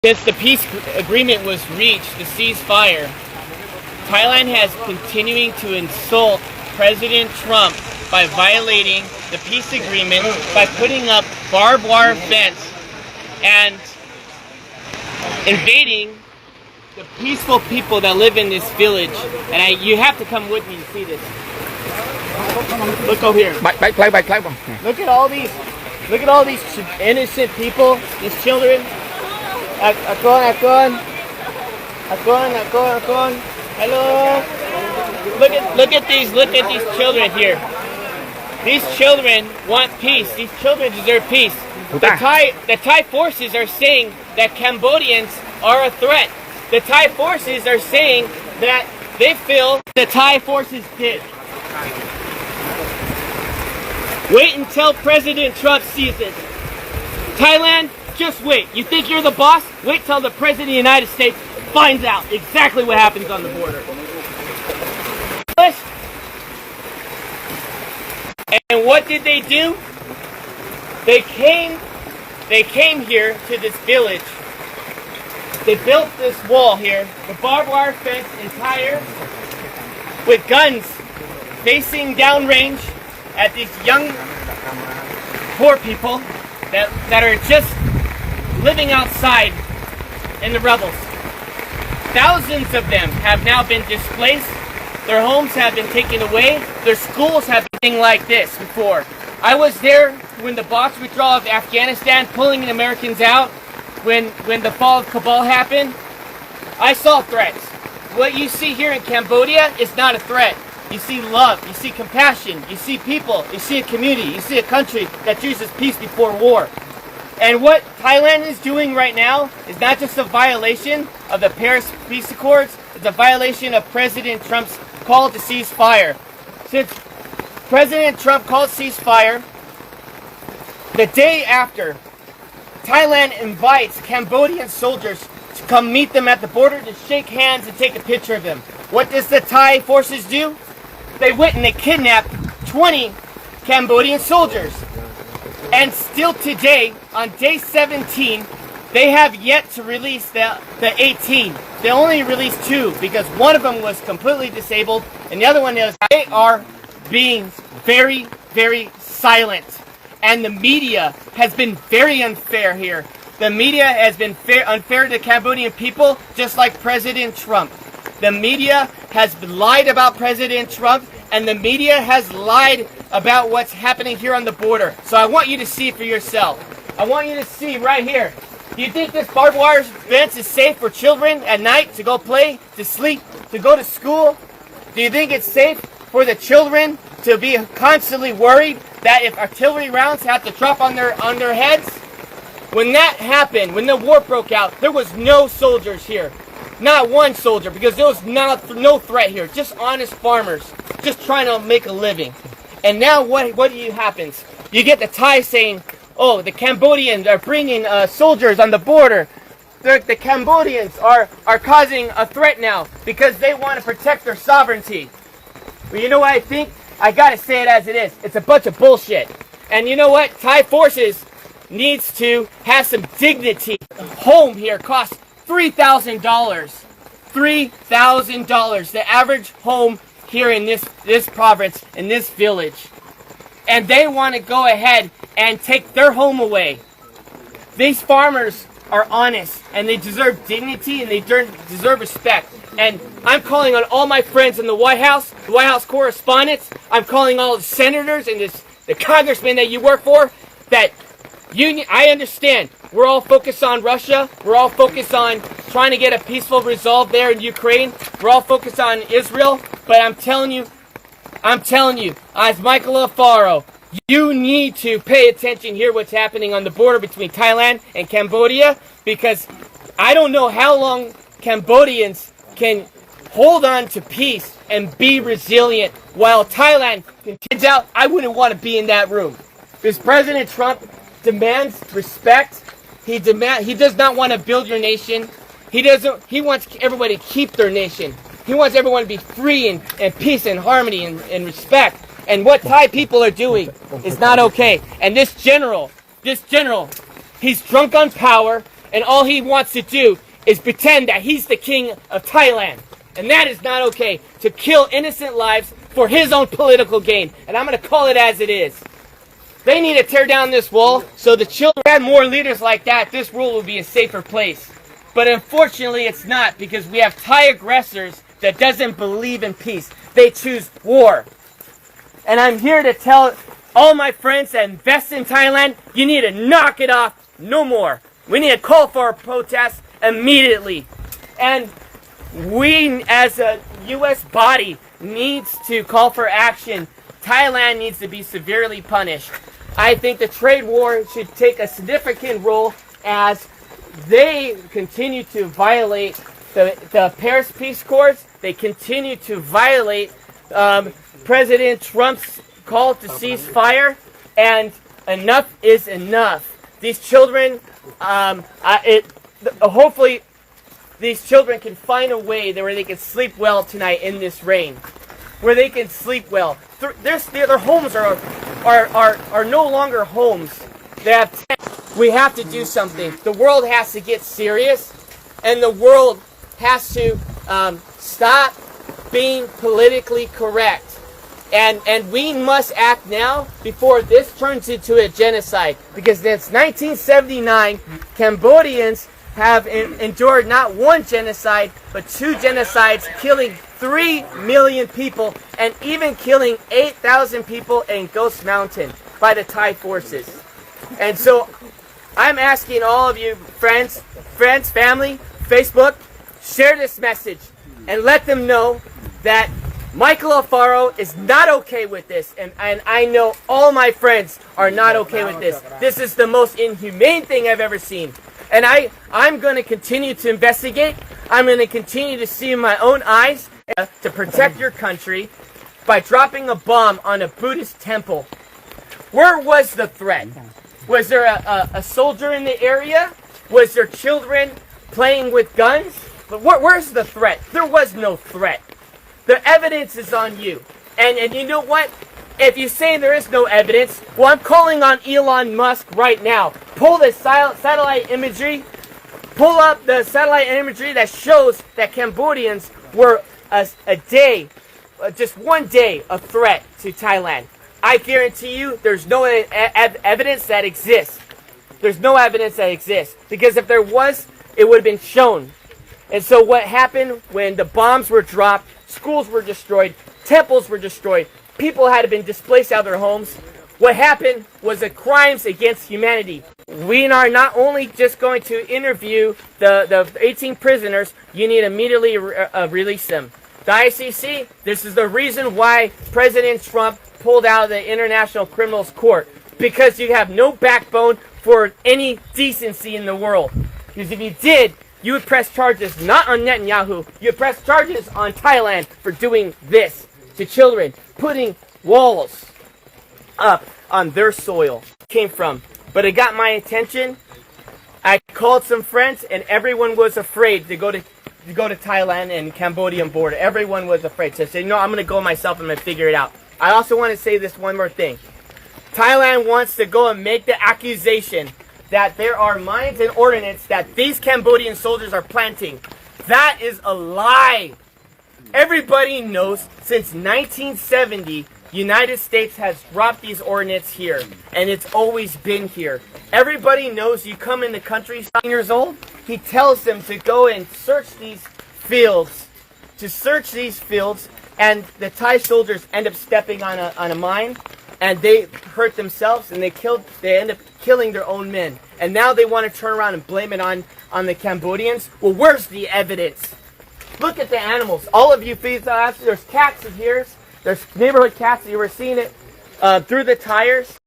Since the peace agreement was reached, the ceasefire, Thailand has continuing to insult President Trump by violating the peace agreement by putting up barbed wire fence and invading the peaceful people that live in this village. And you have to come with me to see this. Look over here. Look at all these innocent people, these children. Akon. Hello. Look at these children here. These children want peace. These children deserve peace. The Thai forces are saying that Cambodians are a threat. The Thai forces are saying that they feel the Thai forces did. Wait until President Trump sees this. Thailand, just wait. You think you're the boss? Wait till the President of the United States finds out exactly what happens on the border. And what did they do? They came here to this village. They built this wall here, the barbed wire fence entire, with guns facing downrange at these young, poor people that are just living outside in the rebels. Thousands of them have now been displaced. Their homes have been taken away. Their schools have been like this before. I was there when the Box withdrawal of Afghanistan, pulling the Americans out, when the fall of Kabul happened. I saw threats. What you see here in Cambodia is not a threat. You see love, you see compassion, you see people, you see a community, you see a country that chooses peace before war. And what Thailand is doing right now is not just a violation of the Paris Peace Accords, it's a violation of President Trump's call to ceasefire. Since President Trump called ceasefire, the day after, Thailand invites Cambodian soldiers to come meet them at the border to shake hands and take a picture of them. What does the Thai forces do? They went and they kidnapped 20 Cambodian soldiers. And still today, on day 17, they have yet to release the 18. They only released 2 because one of them was completely disabled and the other one is. They are being very, very silent. And the media has been very unfair here. The media has been unfair to the Cambodian people, just like President Trump. The media has lied about President Trump, and the media has lied about what's happening here on the border. So I want you to see for yourself. I want you to see right here. Do you think this barbed wire fence is safe for children at night to go play, to sleep, to go to school? Do you think it's safe for the children to be constantly worried that if artillery rounds have to drop on their heads? When that happened, when the war broke out, there was no soldiers here. Not one soldier, because there was no threat here. Just honest farmers, just trying to make a living. And now what happens? You get the Thai saying, oh, the Cambodians are bringing soldiers on the border. The Cambodians are causing a threat now because they want to protect their sovereignty. Well, you know what I think? I gotta say it as it is. It's a bunch of bullshit. And you know what? Thai forces needs to have some dignity. Home here costs $3,000. $3,000. The average home here in this province, in this village. And they want to go ahead and take their home away. These farmers are honest and they deserve dignity and they deserve respect. And I'm calling on all my friends in the White House correspondents. I'm calling all the senators and the congressmen that you work for. That I understand. We're all focused on Russia. We're all focused on trying to get a peaceful resolve there in Ukraine. We're all focused on Israel. But I'm telling you, as Michael Alfaro, you need to pay attention here what's happening on the border between Thailand and Cambodia, because I don't know how long Cambodians can hold on to peace and be resilient while Thailand continues out. I wouldn't want to be in that room. Because President Trump demands respect. He does not want to build your nation. He wants everybody to keep their nation. He wants everyone to be free and peace and harmony and respect. And what Thai people are doing is not okay. And this general, he's drunk on power and all he wants to do is pretend that he's the king of Thailand. And that is not okay, to kill innocent lives for his own political gain. And I'm going to call it as it is. They need to tear down this wall so the children had more leaders like that, this world will be a safer place. But unfortunately it's not, because we have Thai aggressors that doesn't believe in peace. They choose war. And I'm here to tell all my friends that invest in Thailand, you need to knock it off no more. We need to call for a protest immediately. And we as a U.S. body needs to call for action. Thailand needs to be severely punished. I think the trade war should take a significant role as they continue to violate the Paris Peace Accords. They continue to violate President Trump's call to ceasefire, and enough is enough. These children, hopefully these children can find a way where they can sleep well tonight in this rain, where they can sleep well. Their homes are no longer homes. They have tents. We have to do something. The world has to get serious, and the world has to stop being politically correct. And we must act now before this turns into a genocide. Because since 1979, Cambodians have endured not one genocide, but two genocides, killing 3 million people and even killing 8,000 people in Ghost Mountain by the Thai forces. And so I'm asking all of you friends, family, Facebook, share this message and let them know that Michael Alfaro is not okay with this, and I know all my friends are not okay with this. This is the most inhumane thing I've ever seen. And I'm going to continue to investigate. I'm going to continue to see in my own eyes to protect your country by dropping a bomb on a Buddhist temple. Where was the threat? Was there a soldier in the area? Was there children playing with guns? But where's the threat? There was no threat. The evidence is on you. And you know what? If you say there is no evidence, well, I'm calling on Elon Musk right now. Pull the satellite imagery. Pull up the satellite imagery that shows that Cambodians were just one day, a threat to Thailand. I guarantee you there's no evidence that exists. There's no evidence that exists. Because if there was, it would have been shown. And so what happened when the bombs were dropped, schools were destroyed, temples were destroyed, people had been displaced out of their homes. What happened was the crimes against humanity. We are not only just going to interview the 18 prisoners, you need to immediately release them. The ICC, this is the reason why President Trump pulled out of the International Criminals Court. Because you have no backbone for any decency in the world. Because if you did, you would press charges not on Netanyahu, you would press charges on Thailand for doing this to children, putting walls up on their soil. Came from. But it got my attention. I called some friends and everyone was afraid to go to Thailand and Cambodian border. Everyone was afraid. So I said, no, I'm going to go myself and I'm going to figure it out. I also want to say this one more thing. Thailand wants to go and make the accusation that there are mines and ordnance that these Cambodian soldiers are planting. That is a lie. Everybody knows since 1970, United States has dropped these ordnance here, and it's always been here. Everybody knows you come in the country 9 years old, he tells them to go and search these fields, and the Thai soldiers end up stepping on a mine, and they hurt themselves, and they end up killing their own men. And now they want to turn around and blame it on the Cambodians. Well, where's the evidence? Look at the animals. All of you feed there's cats in here. There's neighborhood cats. You were seeing it through the tires.